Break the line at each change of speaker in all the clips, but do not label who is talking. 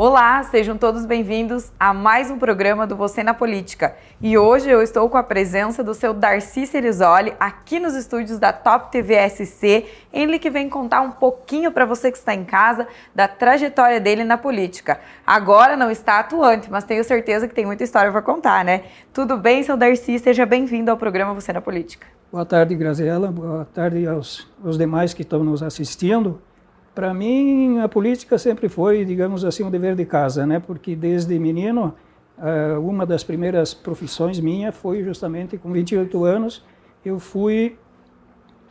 Olá, sejam todos bem-vindos a mais um programa do Você na Política. E hoje eu estou com a presença do seu Darcy Cerisoli aqui nos estúdios da Top TV SC, ele que vem contar um pouquinho para você que está em casa da trajetória dele na política. Agora não está atuante, mas tenho certeza que tem muita história para contar, né? Tudo bem, seu Darcy? Seja bem-vindo ao programa Você na Política.
Boa tarde, Graziela. Boa tarde aos demais que estão nos assistindo. Para mim, a política sempre foi, digamos assim, um dever de casa, né? Porque desde menino, uma das primeiras profissões minha foi justamente com 28 anos, eu fui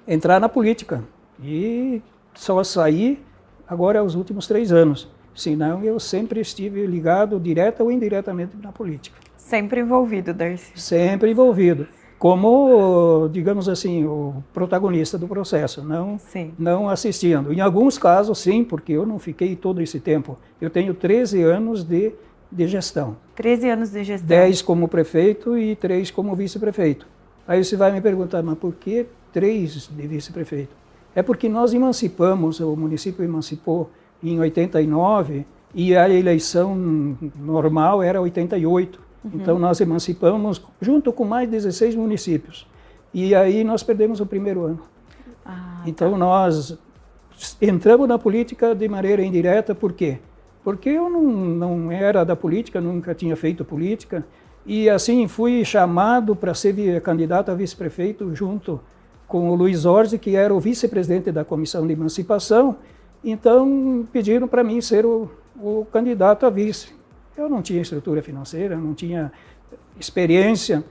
entrar na política. E só saí agora aos últimos 3 anos. Senão, eu sempre estive ligado, direta ou indiretamente, na política.
Sempre envolvido, Darcy.
Sempre envolvido. Como, digamos assim, o protagonista do processo, não assistindo. Em alguns casos, sim, porque eu não fiquei todo esse tempo. Eu tenho 13 anos de gestão.
13 anos de gestão.
10 como prefeito e 3 como vice-prefeito. Aí você vai me perguntar, mas por que 3 de vice-prefeito? É porque nós emancipamos, o município emancipou em 89 e a eleição normal era 88. Então, nós emancipamos junto com mais 16 municípios. E aí nós perdemos o primeiro ano. Então, nós entramos na política de maneira indireta. Por quê? Porque eu não era da política, nunca tinha feito política. E assim, fui chamado para ser candidato a vice-prefeito junto com o Luiz Orsi, que era o vice-presidente da Comissão de Emancipação. Então, pediram para mim ser o candidato a vice. Eu não tinha estrutura financeira, não tinha experiência,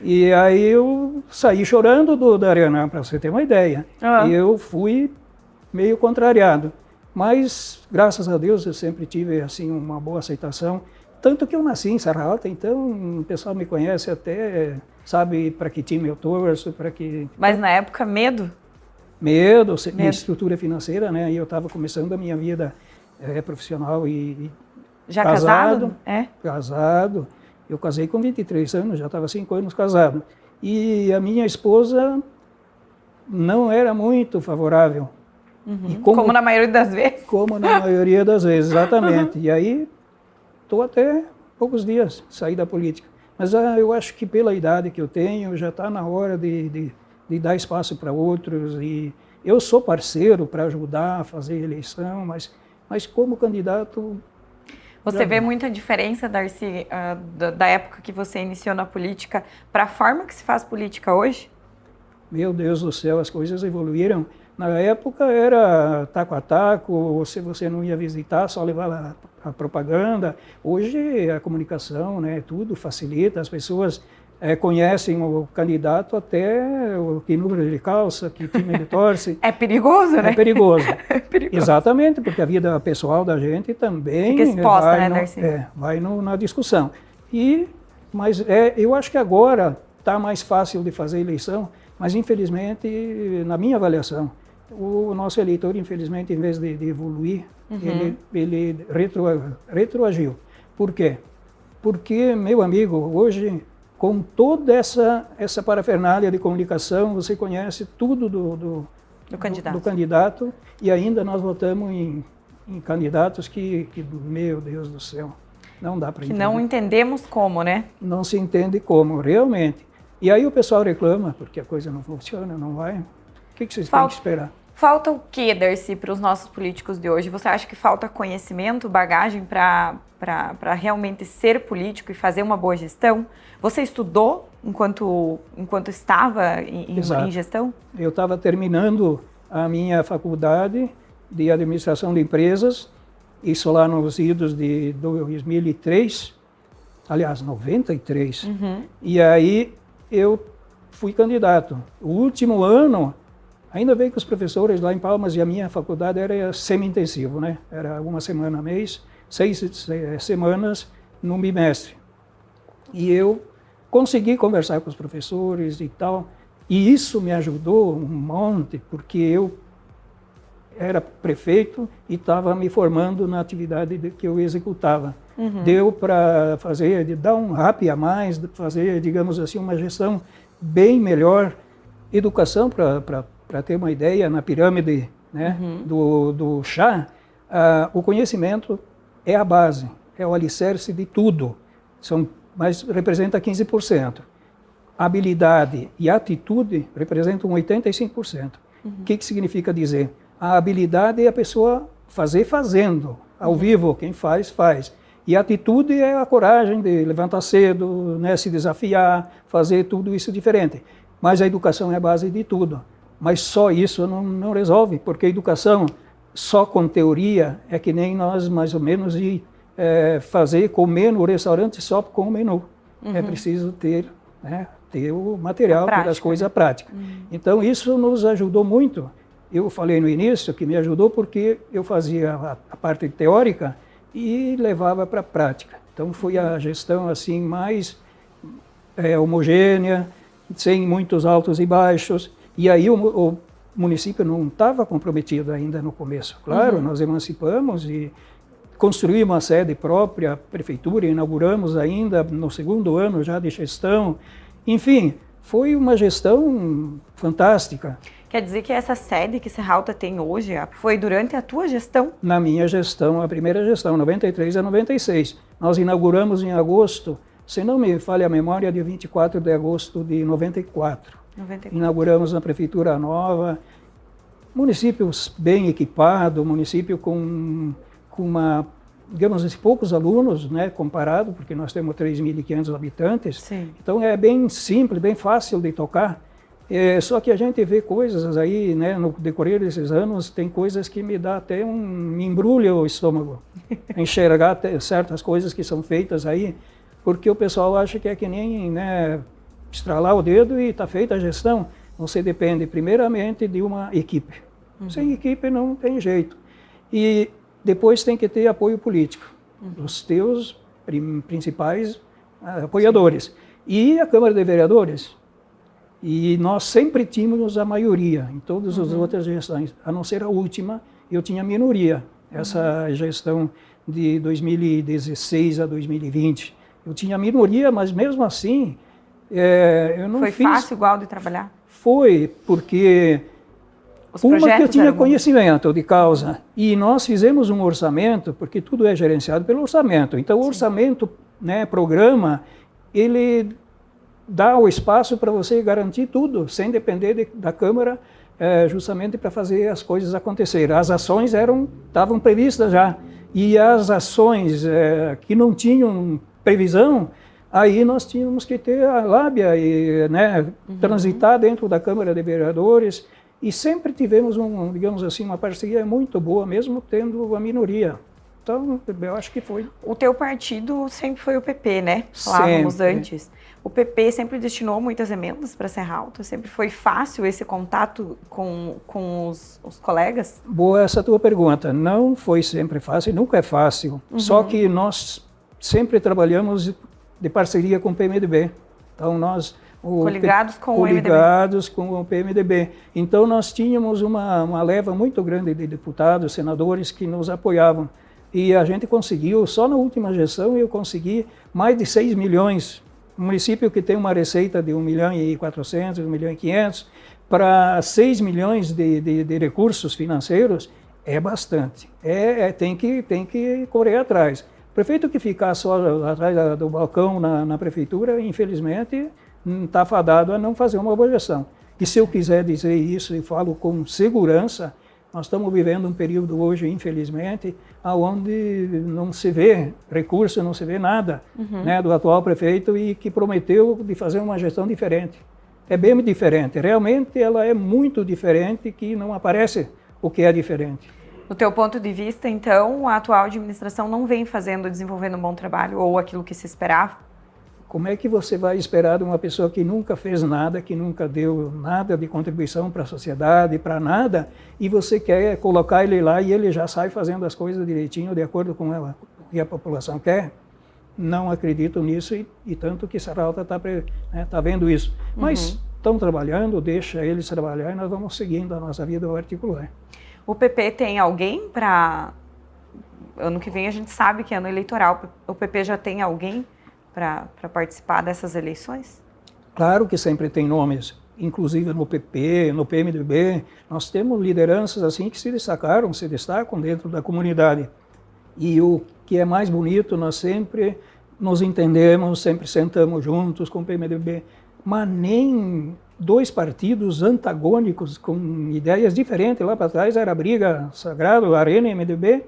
e aí eu saí chorando da Arena, para você ter uma ideia. E eu fui meio contrariado, mas graças a Deus eu sempre tive assim uma boa aceitação, tanto que eu nasci em Serra Alta, então o pessoal me conhece até, sabe para que time eu torço, para que...
Mas na época, medo?
Medo, estrutura financeira, né? E eu estava começando a minha vida profissional e
já casado?
Casado. Eu casei com 23 anos, já estava 5 anos casado. E a minha esposa não era muito favorável.
E como na maioria das vezes?
Como na maioria das vezes, exatamente. E aí, estou até poucos dias, saí da política. Mas eu acho que pela idade que eu tenho, já está na hora de dar espaço para outros. E eu sou parceiro para ajudar a fazer eleição, mas como candidato...
Você vê muita diferença, Darcy, da época que você iniciou na política para a forma que se faz política hoje?
Meu Deus do céu, as coisas evoluíram. Na época era taco a taco, ou se você não ia visitar, só levava a propaganda. Hoje a comunicação, né, tudo facilita, as pessoas conhecem o candidato até que número de calça, que time ele torce.
É perigoso, né?
É perigoso.
É perigoso.
Exatamente, porque a vida pessoal da gente também
fica exposta, né, Darcy?
Vai na discussão. Mas eu acho que agora está mais fácil de fazer eleição, mas infelizmente, na minha avaliação, o nosso eleitor, infelizmente, em vez de evoluir, ele retroagiu. Por quê? Porque, meu amigo, hoje... Com toda essa parafernália de comunicação, você conhece tudo do candidato e ainda nós votamos em candidatos que, meu Deus do céu, não dá para entender.
Que não entendemos como, né?
Não se entende como, realmente. E aí o pessoal reclama, porque a coisa não funciona, não vai. O que vocês têm que esperar?
Falta o que, Darcy, para os nossos políticos de hoje? Você acha que falta conhecimento, bagagem para realmente ser político e fazer uma boa gestão? Você estudou enquanto estava em gestão? Eu
estava terminando a minha faculdade de administração de empresas, isso lá nos idos de 2003, aliás, 93. E aí eu fui candidato. O último ano... Ainda bem que os professores lá em Palmas e a minha faculdade era semi-intensivo, né? Era uma semana a mês, 6 semanas no bimestre. E eu consegui conversar com os professores e tal, e isso me ajudou um monte, porque eu era prefeito e estava me formando na atividade que eu executava. Deu para dar um up a mais, fazer, digamos assim, uma gestão bem melhor, educação para ter uma ideia, na pirâmide, né, do chá, o conhecimento é a base, é o alicerce de tudo, mas representa 15%. Habilidade e atitude representam 85%. O que significa dizer? A habilidade é a pessoa fazer fazendo, ao vivo, quem faz, faz. E a atitude é a coragem de levantar cedo, né, se desafiar, fazer tudo isso diferente. Mas a educação é a base de tudo. Mas só isso não resolve, porque a educação só com teoria é que nem nós, mais ou menos, comer no restaurante só com o menu. É preciso ter o material, ter as coisas práticas. Então, isso nos ajudou muito. Eu falei no início que me ajudou porque eu fazia a parte teórica e levava para a prática. Então, foi a gestão assim mais homogênea, sem muitos altos e baixos. E aí o município não estava comprometido ainda no começo. Claro, nós emancipamos e construímos uma sede própria, a prefeitura, inauguramos ainda no segundo ano já de gestão. Enfim, foi uma gestão fantástica.
Quer dizer que essa sede que Serralta tem hoje foi durante a tua gestão?
Na minha gestão, a primeira gestão, 93 a 96. Nós inauguramos em agosto, se não me falha a memória, de 24 de agosto de 94. Inauguramos na prefeitura nova, município bem equipado, município com digamos assim, poucos alunos, né, comparado, porque nós temos 3.500 habitantes.
Sim.
Então é bem simples, bem fácil de tocar. Só que a gente vê coisas aí, né, no decorrer desses anos, tem coisas que me dá até me embrulha o estômago, enxergar certas coisas que são feitas aí, porque o pessoal acha que é que nem, né, estralar o dedo e está feita a gestão. Você depende primeiramente de uma equipe. Sem equipe não tem jeito. E depois tem que ter apoio político, os teus principais apoiadores. E a Câmara de Vereadores. E nós sempre tínhamos a maioria em todas as outras gestões, a não ser a última, eu tinha minoria. Essa gestão de 2016 a 2020, eu tinha minoria, mas mesmo assim, eu não fiz...
Foi fácil igual de trabalhar?
Foi, porque... Que eu tinha conhecimento de causa, e nós fizemos um orçamento, porque tudo é gerenciado pelo orçamento. Então, o orçamento, né, programa, ele dá o espaço para você garantir tudo, sem depender da Câmara, justamente para fazer as coisas acontecerem. As ações estavam previstas já, e as ações que não tinham previsão, aí nós tínhamos que ter a lábia e, né, transitar dentro da Câmara de Vereadores. E sempre tivemos, digamos assim, uma parceria muito boa, mesmo tendo a minoria. Então, eu acho que foi. O teu partido sempre foi o PP, né? Falávamos sempre. Antes. O PP sempre destinou muitas emendas para Serralta? Sempre foi fácil esse contato com os colegas? Boa essa tua pergunta. Não foi sempre fácil, nunca é fácil. Só que nós sempre trabalhamos de parceria com o PMDB. Então, nós... Coligados com o PMDB. Então, nós tínhamos uma leva muito grande de deputados, senadores que nos apoiavam. E a gente conseguiu, só na última gestão, eu consegui mais de 6 milhões. Um município que tem uma receita de 1.400.000, 1.500.000, para 6 milhões de recursos financeiros, é bastante. Tem que correr atrás. O prefeito que ficar só atrás do balcão na prefeitura, infelizmente... está fadado a não fazer uma boa gestão. E se eu quiser dizer isso, e falo com segurança, nós estamos vivendo um período hoje, infelizmente, onde não se vê recurso, não se vê nada, né, do atual prefeito e que prometeu de fazer uma gestão diferente. É bem diferente, realmente ela é muito diferente, que não aparece o que é diferente. Do teu ponto de vista, então, a atual administração não vem desenvolvendo um bom trabalho ou aquilo que se esperava? Como é que você vai esperar de uma pessoa que nunca fez nada, que nunca deu nada de contribuição para a sociedade, para nada, e você quer colocar ele lá e ele já sai fazendo as coisas direitinho, de acordo com o que a população quer? Não acredito nisso e tanto que Serralta está vendo isso. Mas estão trabalhando, deixa eles trabalhar e nós vamos seguindo a nossa vida particular. O PP tem alguém para... Ano que vem a gente sabe que é ano eleitoral. O PP já tem alguém para participar dessas eleições? Claro que sempre tem nomes, inclusive no PP, no PMDB. Nós temos lideranças assim que se destacam, se destacam dentro da comunidade. E o que é mais bonito, nós sempre nos entendemos, sempre sentamos juntos com o PMDB, mas nem dois partidos antagônicos com ideias diferentes. Lá para trás era briga sagrada, Arena e MDB,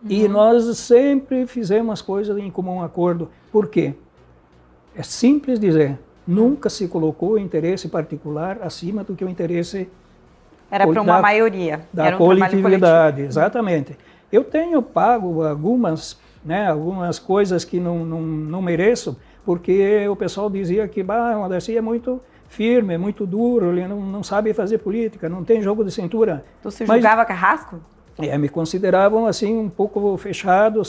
e nós sempre fizemos as coisas em comum acordo. Por quê? É simples dizer, nunca se colocou o interesse particular acima do que o interesse
era para uma maioria.
Da coletividade, exatamente. Eu tenho pago algumas coisas que não mereço, porque o pessoal dizia que o Darcy é muito firme, é muito duro, ele não sabe fazer política, não tem jogo de cintura.
Tu se julgava carrasco?
Me consideravam assim um pouco fechado,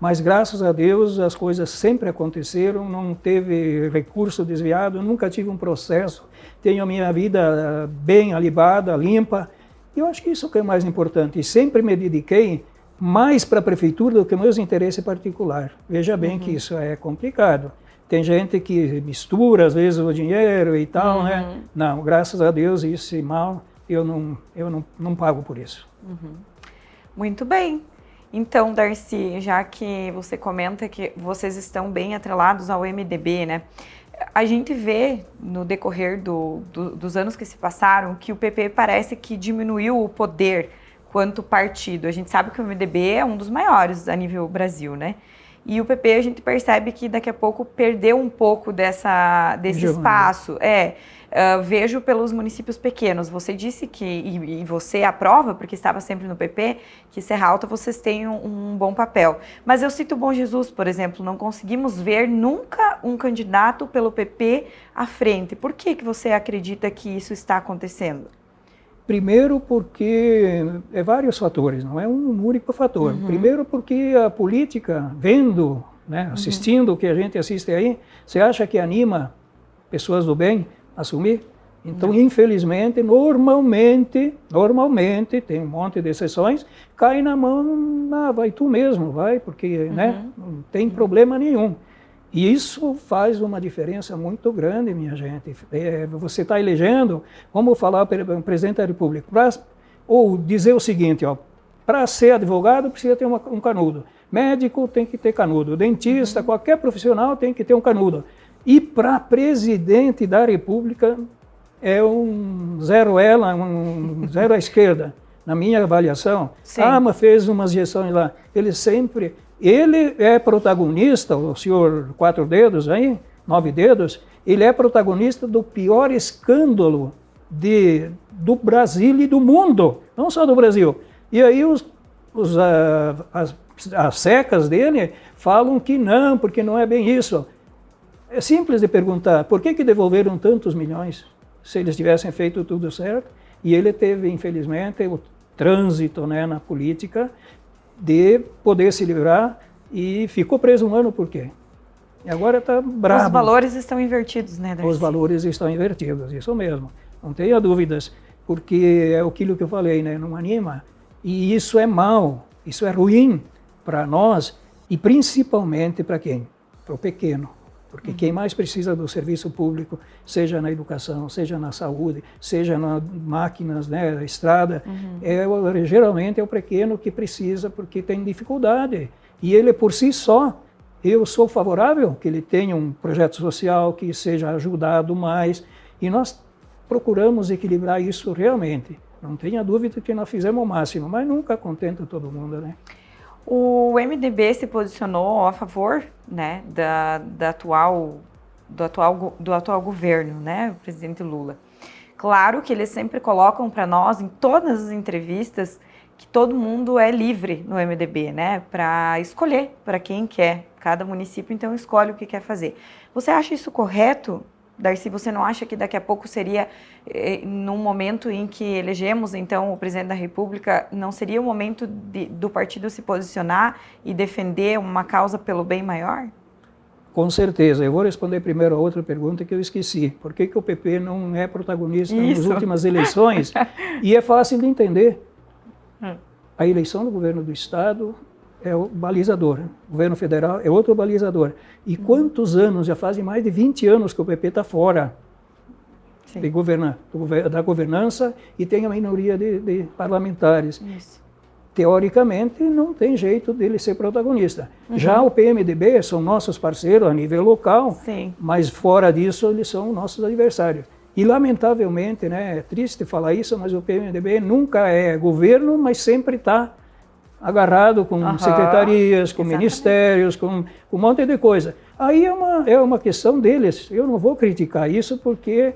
mas graças a Deus as coisas sempre aconteceram, não teve recurso desviado, nunca tive um processo, tenho a minha vida bem alibada, limpa, e eu acho que isso que é o mais importante, e sempre me dediquei mais para a prefeitura do que meus interesses particulares. Veja bem que isso é complicado. Tem gente que mistura, às vezes, o dinheiro e tal, né? Não, graças a Deus, isso e mal, eu não pago por isso.
Muito bem. Então, Darcy, já que você comenta que vocês estão bem atrelados ao MDB, né? A gente vê, no decorrer dos anos que se passaram, que o PP parece que diminuiu o poder quanto partido. A gente sabe que o MDB é um dos maiores a nível Brasil, né? E o PP a gente percebe que daqui a pouco perdeu um pouco desse espaço. Vejo pelos municípios pequenos. Você disse que, e você aprova, porque estava sempre no PP, que Serra Alta vocês têm um bom papel. Mas eu cito o Bom Jesus, por exemplo, não conseguimos ver nunca um candidato pelo PP à frente. Por que você acredita que isso está acontecendo?
Primeiro porque é vários fatores, não é um único fator. Primeiro porque a política, vendo, né, assistindo o que a gente assiste aí, você acha que anima pessoas do bem a assumir? Então, infelizmente, normalmente, tem um monte de exceções, cai na mão, vai tu mesmo, vai, porque né, não tem problema nenhum. E isso faz uma diferença muito grande, minha gente. Você está elegendo, vamos falar para o presidente da República, ou dizer o seguinte, para ser advogado precisa ter um canudo, médico tem que ter canudo, dentista, qualquer profissional tem que ter um canudo. E para presidente da República é um zero à esquerda, na minha avaliação. Sim. Mas fez umas gestões lá, ele é protagonista, o senhor 4 dedos aí, 9 dedos, ele é protagonista do pior escândalo do Brasil e do mundo, não só do Brasil. E aí as secas dele falam que não, porque não é bem isso. É simples de perguntar, por que devolveram tantos milhões se eles tivessem feito tudo certo? E ele teve, infelizmente, o trânsito, né, na política, de poder se livrar e ficou preso 1 ano por quê? E agora está bravo.
Os valores estão invertidos, né, Darcy?
Os valores estão invertidos, isso mesmo. Não tenha dúvidas, porque é aquilo que eu falei, né? Não anima. E isso é mal, isso é ruim para nós e principalmente para quem? Para o pequeno. Porque quem mais precisa do serviço público, seja na educação, seja na saúde, seja nas máquinas, né, na estrada, geralmente é o pequeno que precisa porque tem dificuldade. E ele por si só, eu sou favorável que ele tenha um projeto social, que seja ajudado mais, e nós procuramos equilibrar isso realmente. Não tenha dúvida que nós fizemos o máximo, mas nunca contenta todo mundo, né?
O MDB se posicionou a favor, né, do atual governo, né, o presidente Lula. Claro que eles sempre colocam para nós, em todas as entrevistas, que todo mundo é livre no MDB, né, para escolher para quem quer. Cada município, então, escolhe o que quer fazer. Você acha isso correto, Darcy? Você não acha que daqui a pouco seria, num momento em que elegemos, então, o presidente da República, não seria o momento do partido se posicionar e defender uma causa pelo bem maior?
Com certeza. Eu vou responder primeiro a outra pergunta que eu esqueci. Por que o PP não é protagonista nas últimas eleições? E é fácil de entender. A eleição do governo do Estado é o balizador. O governo federal é outro balizador. E quantos anos, já fazem mais de 20 anos que o PP está fora da governança e tem a minoria de parlamentares.
Isso.
teoricamente, não tem jeito dele ser protagonista. Já o PMDB são nossos parceiros a nível local,
Sim.
mas fora disso eles são nossos adversários. E, lamentavelmente, né, é triste falar isso, mas o PMDB nunca é governo, mas sempre está agarrado com secretarias, com ministérios, com um monte de coisa. Aí é uma questão deles. Eu não vou criticar isso porque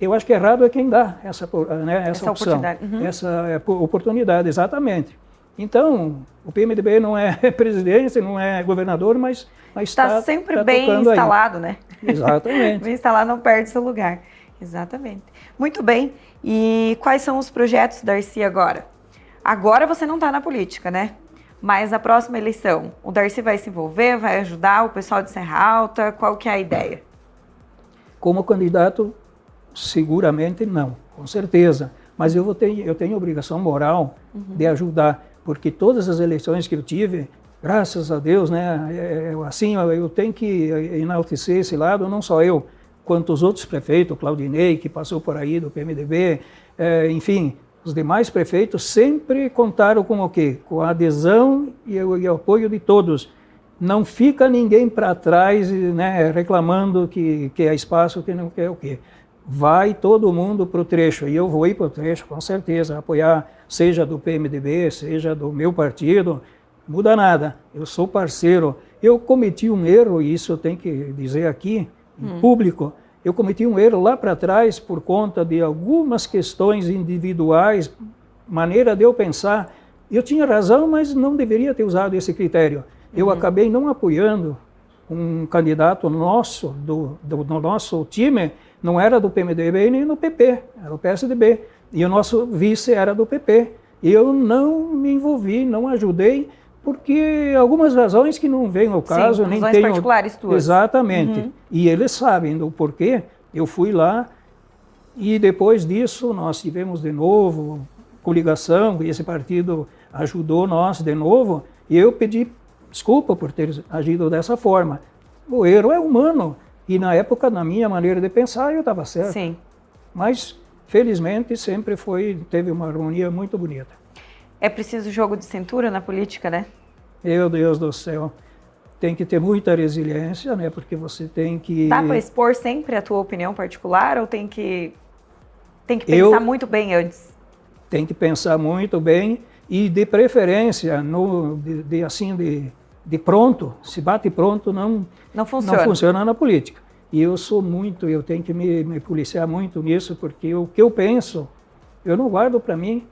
eu acho que errado é quem dá essa opção,
oportunidade.
essa oportunidade, exatamente. Então, o PMDB não é presidente, não é governador, mas
está sempre bem instalado, aí, né?
Exatamente.
Bem instalado, não perde seu lugar. Exatamente. Muito bem. E quais são os projetos, Darcy, agora? Agora você não está na política, né? Mas a próxima eleição, o Darcy vai se envolver, vai ajudar o pessoal de Serra Alta? Qual que é a ideia?
Como candidato, seguramente não, com certeza. Mas eu tenho obrigação moral de ajudar, porque todas as eleições que eu tive, graças a Deus, né, assim, eu tenho que enaltecer esse lado, não só eu, quanto os outros prefeitos, o Claudinei, que passou por aí do PMDB, enfim, os demais prefeitos sempre contaram com o quê? Com a adesão e o apoio de todos. Não fica ninguém para trás, né, reclamando que é espaço, que não quer o quê. Vai todo mundo para o trecho, e eu vou ir para o trecho, com certeza, apoiar, seja do PMDB, seja do meu partido, muda nada, eu sou parceiro. Eu cometi um erro, e isso eu tenho que dizer aqui, em público, eu cometi um erro lá para trás por conta de algumas questões individuais, maneira de eu pensar. Eu tinha razão, mas não deveria ter usado esse critério. Eu acabei não apoiando um candidato nosso, do nosso time, não era do PMDB nem do PP, era do PSDB. E o nosso vice era do PP. E eu não me envolvi, não ajudei, porque algumas razões que não vêm ao caso.
Sim,
nem
razões
tenho
particulares tuas.
Exatamente. E eles sabem do porquê. Eu fui lá e depois disso nós tivemos de novo coligação, e esse partido ajudou nós de novo, e eu pedi desculpa por ter agido dessa forma. O erro é humano, e na época, na minha maneira de pensar, eu estava certo.
Sim.
Mas, felizmente, sempre teve uma harmonia muito bonita.
É preciso jogo de cintura na política, né?
Meu Deus do céu. Tem que ter muita resiliência, né? Porque você tem que...
Dá para expor sempre a tua opinião particular ou tem que pensar muito bem antes?
Tem que pensar muito bem e, de preferência, de pronto, se bate pronto, não funciona na política. E eu tenho que me policiar muito nisso, porque o que eu penso, eu não guardo para mim.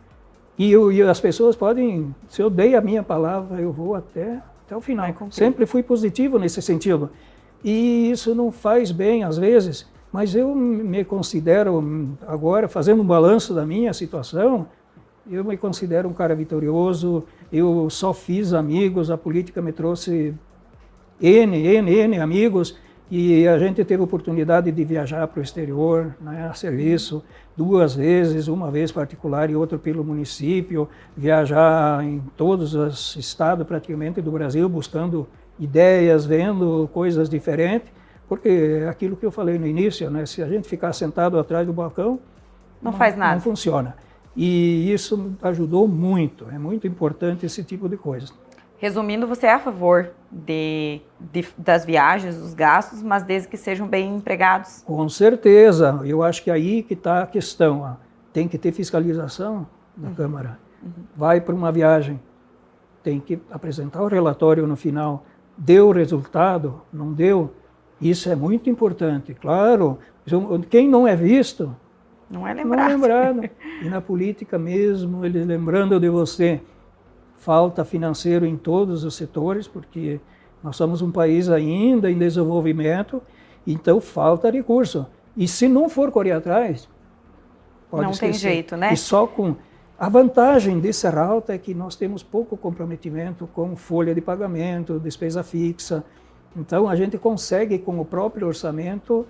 E as pessoas podem, se eu dei a minha palavra, eu vou até o final. Sempre fui positivo nesse sentido. E isso não faz bem às vezes, mas eu me considero, agora, fazendo um balanço da minha situação, eu me considero um cara vitorioso, eu só fiz amigos, a política me trouxe N amigos, e a gente teve a oportunidade de viajar para o exterior, né, a serviço, 2 vezes, uma vez particular e outra pelo município, viajar em todos os estados praticamente do Brasil, buscando ideias, vendo coisas diferentes, porque aquilo que eu falei no início, né, se a gente ficar sentado atrás do balcão,
não faz nada.
Não funciona. E isso ajudou muito, é muito importante esse tipo de coisa.
Resumindo, você é a favor das viagens, dos gastos, mas desde que sejam bem empregados?
Com certeza, eu acho que aí que está a questão. Ó. Tem que ter fiscalização da Câmara. Vai para uma viagem, tem que apresentar o relatório no final. Deu resultado? Não deu? Isso é muito importante. Claro, quem não é visto...
Não é lembrado.
Não é lembrado. E na política mesmo, eles lembrando de você, falta financeiro em todos os setores, porque nós somos um país ainda em desenvolvimento, então falta recurso. E se não for correr atrás, pode
não
esquecer.
Tem jeito, né?
E só com... A vantagem de Serra Alta é que nós temos pouco comprometimento com folha de pagamento, despesa fixa. Então a gente consegue, com o próprio orçamento,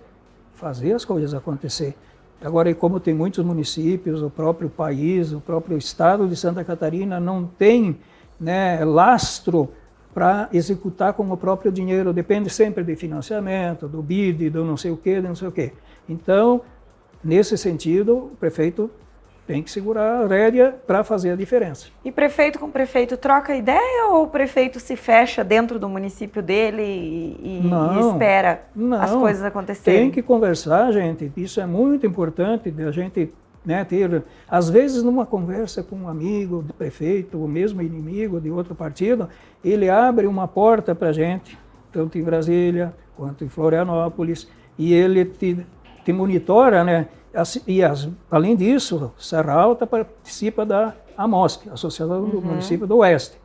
fazer as coisas acontecer. Agora, como tem muitos municípios, o próprio país, o próprio estado de Santa Catarina não tem, né, lastro para executar com o próprio dinheiro, depende sempre de financiamento, do BID, do não sei o quê, do não sei o quê. Então, nesse sentido, o prefeito tem que segurar a rédea para fazer a diferença.
E prefeito com prefeito troca ideia ou o prefeito se fecha dentro do município dele e espera as coisas acontecerem?
Tem que conversar, gente. Isso é muito importante, a gente, né, ter, às vezes numa conversa com um amigo do prefeito, ou mesmo inimigo de outro partido, ele abre uma porta para a gente, tanto em Brasília quanto em Florianópolis, e ele te monitora, né? Além disso, Serra Alta participa da AMOSC, Associação do Município do Oeste.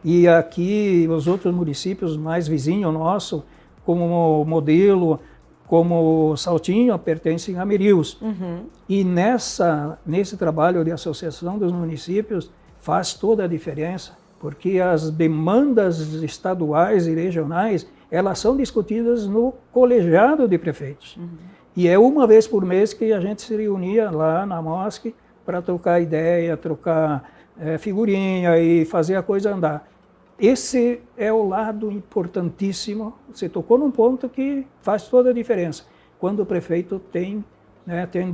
E aqui os outros municípios mais vizinhos nosso, como Modelo, como Saltinho, pertencem a Merius. E nesse trabalho de associação dos municípios faz toda a diferença, porque as demandas estaduais e regionais, elas são discutidas no colegiado de prefeitos. E é uma vez por mês que a gente se reunia lá na MOSC para trocar ideia, trocar figurinha e fazer a coisa andar. Esse é o lado importantíssimo. Você tocou num ponto que faz toda a diferença. Quando o prefeito tem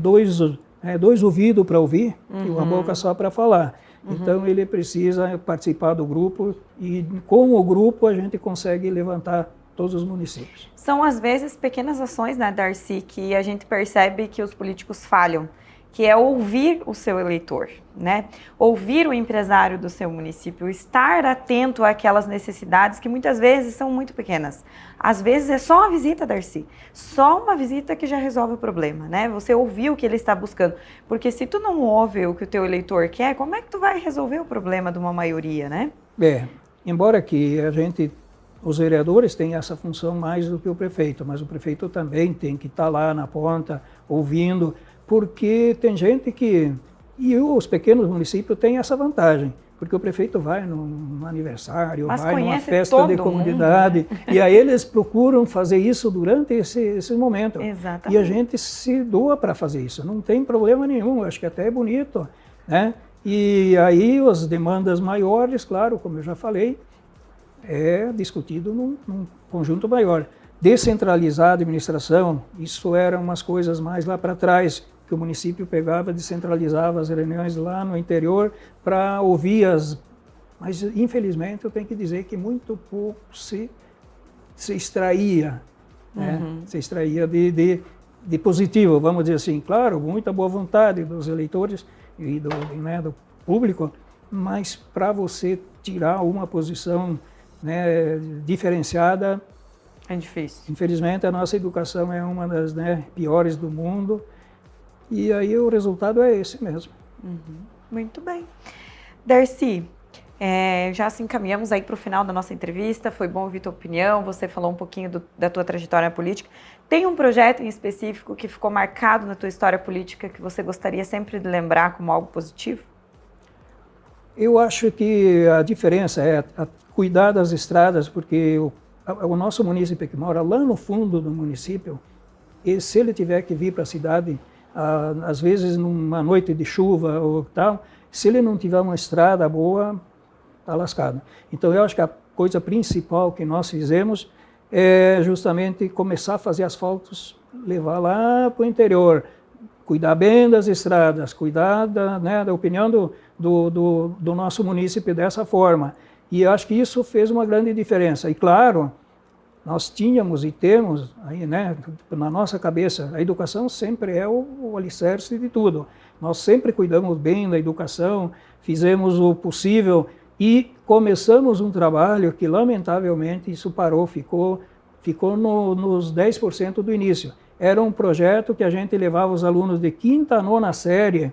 dois ouvidos para ouvir e uma boca só para falar. Então ele precisa participar do grupo e com o grupo a gente consegue levantar todos os municípios.
São, às vezes, pequenas ações, né, Darcy, que a gente percebe que os políticos falham, que é ouvir o seu eleitor, né? Ouvir o empresário do seu município, estar atento àquelas necessidades que muitas vezes são muito pequenas. Às vezes é só uma visita, Darcy, só uma visita que já resolve o problema, né? Você ouvir o que ele está buscando, porque se tu não ouve o que o teu eleitor quer, como é que tu vai resolver o problema de uma maioria, né?
Embora que os vereadores têm essa função mais do que o prefeito, mas o prefeito também tem que estar lá na ponta, ouvindo, porque tem gente que... E os pequenos municípios têm essa vantagem, porque o prefeito vai num aniversário, vai numa festa de comunidade, mundo, né? E aí eles procuram fazer isso durante esse momento.
Exatamente.
E a gente se doa para fazer isso, não tem problema nenhum, acho que até é bonito, né? E aí as demandas maiores, claro, como eu já falei, é discutido num conjunto maior. Descentralizar a administração, isso eram umas coisas mais lá para trás, que o município pegava, descentralizava as reuniões lá no interior para ouvir Mas, infelizmente, eu tenho que dizer que muito pouco se extraía, né? Se extraía de positivo, vamos dizer assim. Claro, muita boa vontade dos eleitores e do público, mas para você tirar uma posição, né, diferenciada,
é difícil.
Infelizmente, a nossa educação é uma das, piores do mundo, e aí o resultado é esse mesmo.
Muito bem. Darcy, já se encaminhamos aí para o final da nossa entrevista, foi bom ouvir tua opinião, você falou um pouquinho da tua trajetória política. Tem um projeto em específico que ficou marcado na tua história política que você gostaria sempre de lembrar como algo positivo?
Eu acho que a diferença é cuidar das estradas, porque o nosso município que mora lá no fundo do município, e se ele tiver que vir para a cidade, às vezes numa noite de chuva ou tal, se ele não tiver uma estrada boa, está lascado. Então eu acho que a coisa principal que nós fizemos é justamente começar a fazer asfaltos, levar lá para o interior, cuidar bem das estradas, cuidar da opinião do nosso município dessa forma. E eu acho que isso fez uma grande diferença. E claro, nós tínhamos e temos aí, na nossa cabeça, a educação sempre é o alicerce de tudo. Nós sempre cuidamos bem da educação, fizemos o possível e começamos um trabalho que, lamentavelmente, isso parou, ficou nos 10% do início. Era um projeto que a gente levava os alunos de 5ª a 9ª série,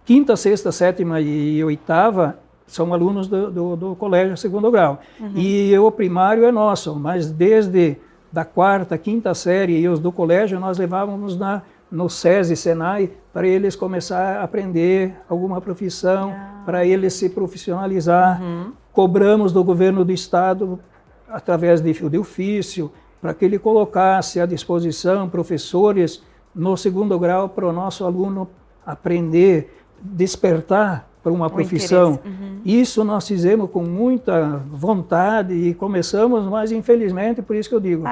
5ª, 6ª, 7ª e 8ª, são alunos do colégio 2º grau. E o primário é nosso, mas desde da 4ª, 5ª série e os do colégio, nós levávamos no SESI, Senai, para eles começar a aprender alguma profissão, para eles se profissionalizar. Cobramos do governo do estado, através de ofício, para que ele colocasse à disposição professores no 2º grau para o nosso aluno aprender, despertar para uma profissão. Isso nós fizemos com muita vontade e começamos, mas infelizmente, por isso que eu digo,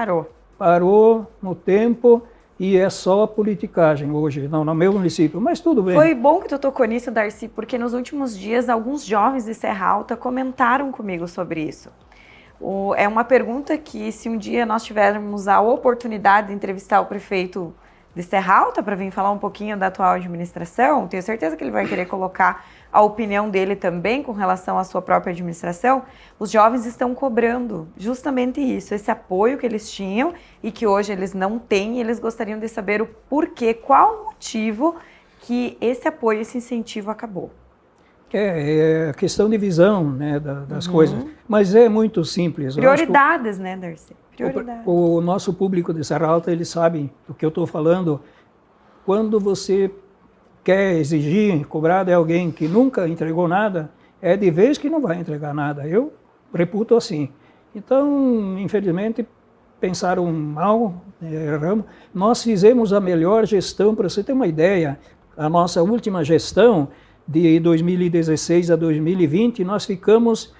parou no tempo e é só politicagem hoje, não, no meu município, mas tudo bem.
Foi bom que tu tocou nisso, Darcy, porque nos últimos dias alguns jovens de Serra Alta comentaram comigo sobre isso. É uma pergunta que, se um dia nós tivermos a oportunidade de entrevistar o prefeito de Serra Alta para vir falar um pouquinho da atual administração, tenho certeza que ele vai querer colocar a opinião dele também com relação à sua própria administração. Os jovens estão cobrando justamente isso, esse apoio que eles tinham e que hoje eles não têm, e eles gostariam de saber o porquê, qual o motivo que esse apoio, esse incentivo acabou.
É questão de visão, né, das coisas, mas é muito simples.
Prioridades, né, Darcy? Prioridades.
O nosso público de Serra Alta, eles sabem do que eu estou falando. Quando você quer exigir, cobrar de alguém que nunca entregou nada, é de vez que não vai entregar nada. Eu reputo assim. Então, infelizmente, pensaram mal, erramos. Nós fizemos a melhor gestão, para você ter uma ideia, a nossa última gestão, de 2016 a 2020, nós ficamos,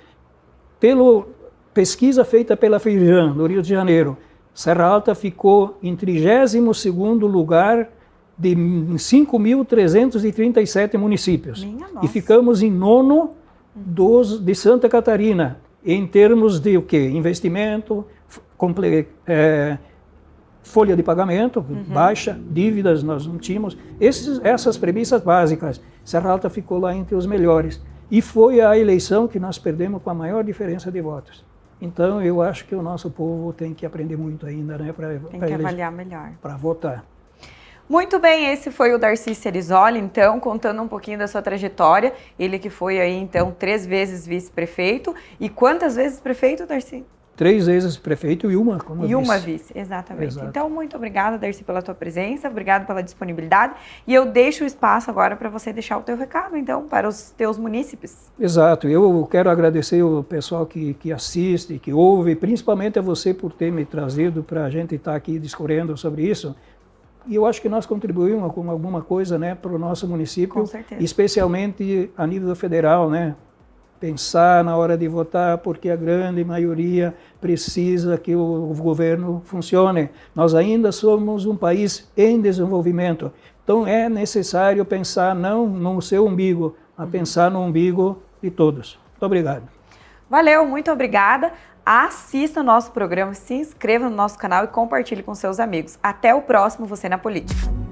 pela pesquisa feita pela Feijão, no Rio de Janeiro, Serra Alta ficou em 32º lugar de 5.337 municípios. E ficamos em 9º de Santa Catarina, em termos de o quê? Investimento, folha de pagamento, baixa, dívidas nós não tínhamos. Essas premissas básicas, Serra Alta ficou lá entre os melhores. E foi a eleição que nós perdemos com a maior diferença de votos. Então, eu acho que o nosso povo tem que aprender muito ainda, né?
Tem que avaliar melhor.
Para votar.
Muito bem, esse foi o Darcy Cerisoli, então, contando um pouquinho da sua trajetória. Ele que foi aí, então, 3 vezes vice-prefeito. E quantas vezes prefeito, Darcy?
3 vezes prefeito e uma como vice.
E uma vice, exatamente.
Exato.
Então, muito obrigada, Darcy, pela tua presença, obrigado pela disponibilidade. E eu deixo o espaço agora para você deixar o teu recado, então, para os teus munícipes.
Exato. Eu quero agradecer o pessoal que assiste, que ouve, principalmente a você por ter me trazido para a gente estar aqui discorrendo sobre isso. E eu acho que nós contribuímos com alguma coisa, né, para o nosso município,
com certeza,
especialmente a nível federal, né? Pensar na hora de votar, porque a grande maioria precisa que o governo funcione. Nós ainda somos um país em desenvolvimento, então é necessário pensar não no seu umbigo, mas pensar no umbigo de todos. Muito obrigado.
Valeu, muito obrigada. Assista o nosso programa, se inscreva no nosso canal e compartilhe com seus amigos. Até o próximo Você na Política.